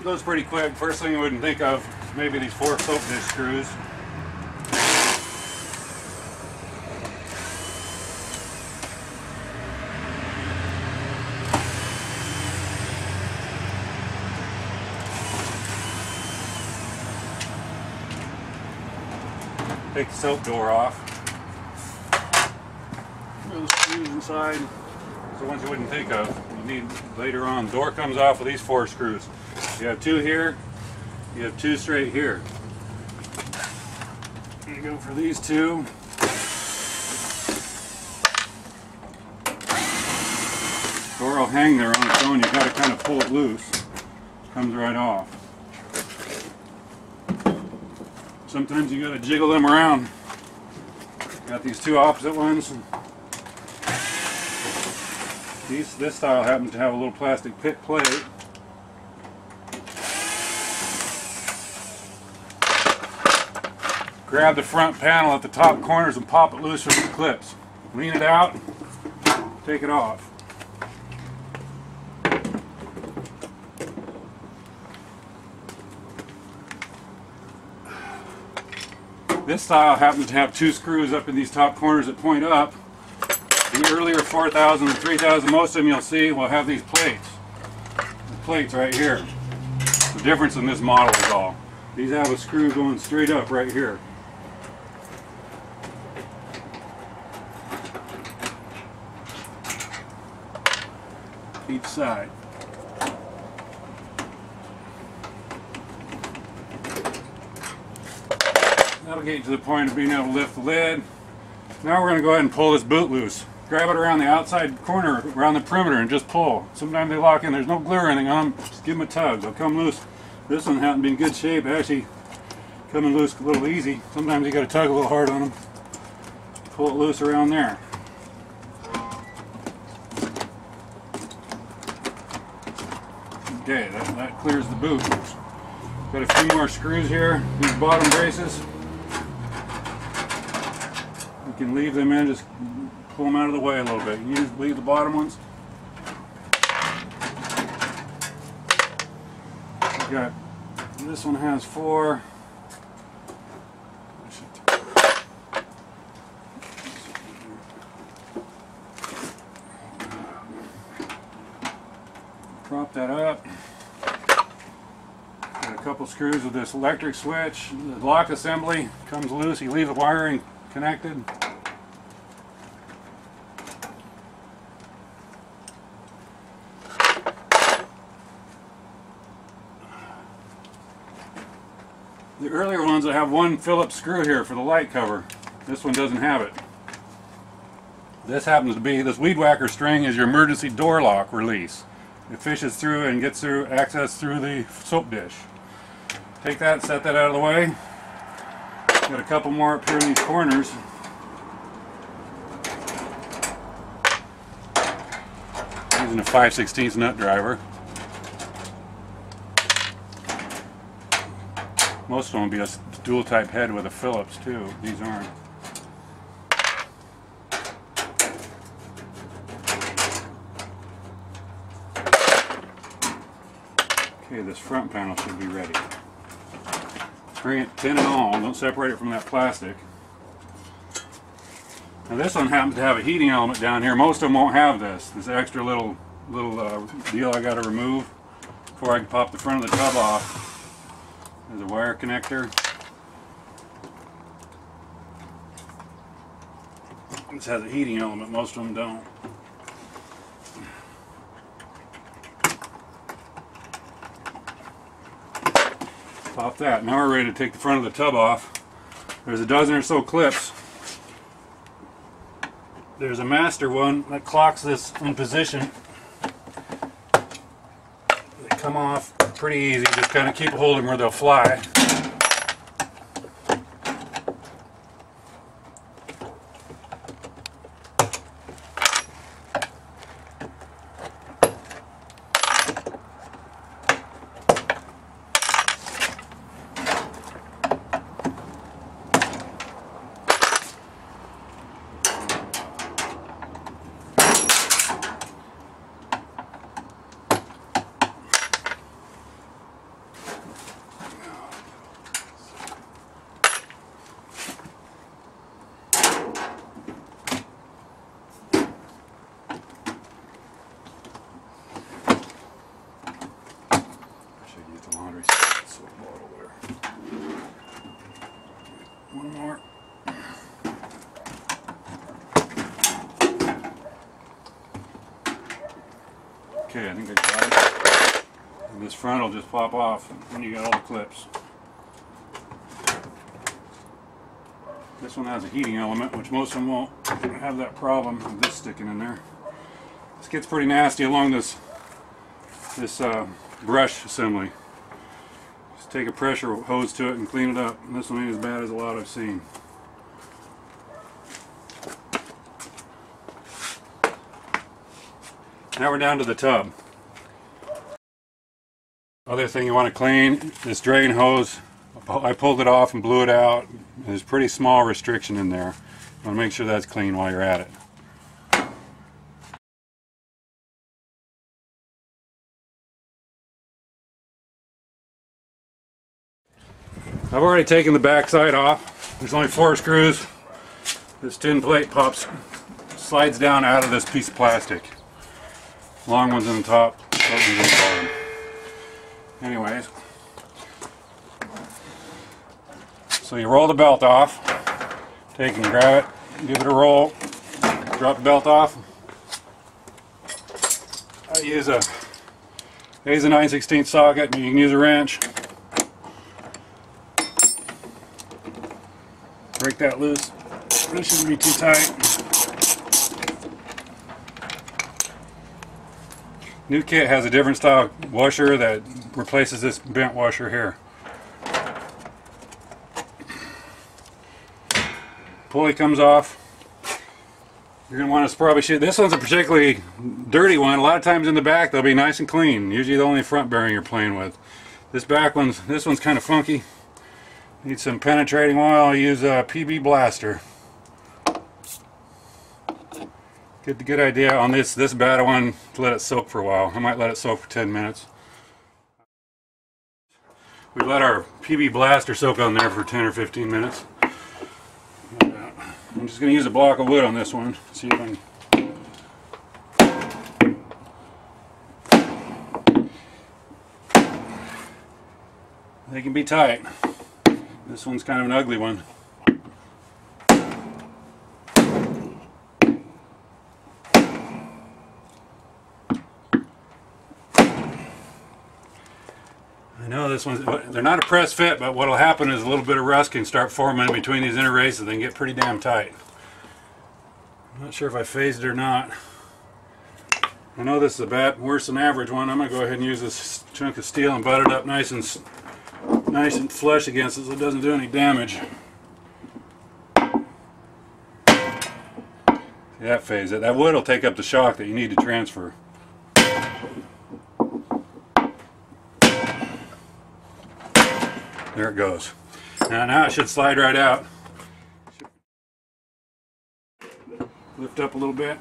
Goes pretty quick. First thing I wouldn't think of is maybe these 4 soap dish screws. Take the soap door off. Those screws inside. The ones you wouldn't think of. You need later on. The door comes off with these 4 screws. You have 2 here. You have 2 straight here. You go for these 2. Door will hang there on its own. You've got to kind of pull it loose. It comes right off. Sometimes you got to jiggle them around. Got these 2 opposite ones. This style happens to have a little plastic pit plate. Grab the front panel at the top corners and pop it loose from the clips. Lean it out, take it off. This style happens to have 2 screws up in these top corners that point up. The earlier 4000 and 3000, most of them you'll see will have these plates. The plates right here. The difference in this model is all. These have a screw going straight up right here. Each side. That'll get you to the point of being able to lift the lid. Now we're going to go ahead and pull this boot loose. Grab it around the outside corner, around the perimeter, and just pull. Sometimes they lock in. There's no glue or anything on them. Just give them a tug. They'll come loose. This one hasn't been in good shape. Actually, coming loose a little easy. Sometimes you got to tug a little hard on them. Pull it loose around there. Okay, that clears the boot. Got a few more screws here. These bottom braces. You can leave them in. Just pull them out of the way a little bit. You just leave the bottom ones. Got this one has 4. Prop that up. Got a couple screws with this electric switch. The lock assembly comes loose. You leave the wiring connected. The earlier ones that have 1 Phillips screw here for the light cover. This one doesn't have it. This happens to be, this weed whacker string is your emergency door lock release. It fishes through and gets through access through the soap dish. Take that, set that out of the way. Got a couple more up here in these corners. Using a 5/16 nut driver. Most of them will be a dual type head with a Phillips too. These aren't. Okay, this front panel should be ready. Bring it tin and all. Don't separate it from that plastic. Now this one happens to have a heating element down here. Most of them won't have this. This extra little deal I got to remove before I can pop the front of the tub off. There's a wire connector. This has a heating element. Most of them don't. Pop that. Now we're ready to take the front of the tub off. There's a dozen or so clips. There's a master one that clocks this in position. They come off pretty easy. Just kind of keep holding where they'll fly. soap bottle there. One more. Okay, I think I got it. And this front will just pop off when you got all the clips. This one has a heating element, which most of them won't have that problem with this sticking in there. This gets pretty nasty along this brush assembly. Just take a pressure hose to it and clean it up. And this one ain't as bad as a lot I've seen. Now we're down to the tub. Other thing you want to clean, this drain hose. I pulled it off and blew it out. There's a pretty small restriction in there. You want to make sure that's clean while you're at it. I've already taken the back side off. There's only 4 screws. This tin plate slides down out of this piece of plastic. Long ones on the top, short ones on the bottom. Anyways, so you roll the belt off, take and grab it, give it a roll, drop the belt off. I use a 9/16 socket, but you can use a wrench. Break that loose. This shouldn't be too tight. New kit has a different style washer that replaces this bent washer here. Pulley comes off. You're going to want to probably shoot. This one's a particularly dirty one. A lot of times in the back they'll be nice and clean. Usually the only front bearing you're playing with. This one's kind of funky. Need some penetrating oil. I use a PB Blaster. Get the good idea on this bad one to let it soak for a while. I might let it soak for 10 minutes. We let our PB Blaster soak on there for 10 or 15 minutes. I'm just going to use a block of wood on this one. See if I can. They can be tight. This one's kind of an ugly one. I know this one's, they're not a press fit, but what'll happen is a little bit of rust can start forming in between these inner races and they get pretty damn tight. I'm not sure if I phased it or not. I know this is a bad, worse than average one. I'm going to go ahead and use this chunk of steel and butt it up nice and flush against it so it doesn't do any damage. See, that phased it. That wood will take up the shock that you need to transfer. There it goes. Now it should slide right out. Lift up a little bit.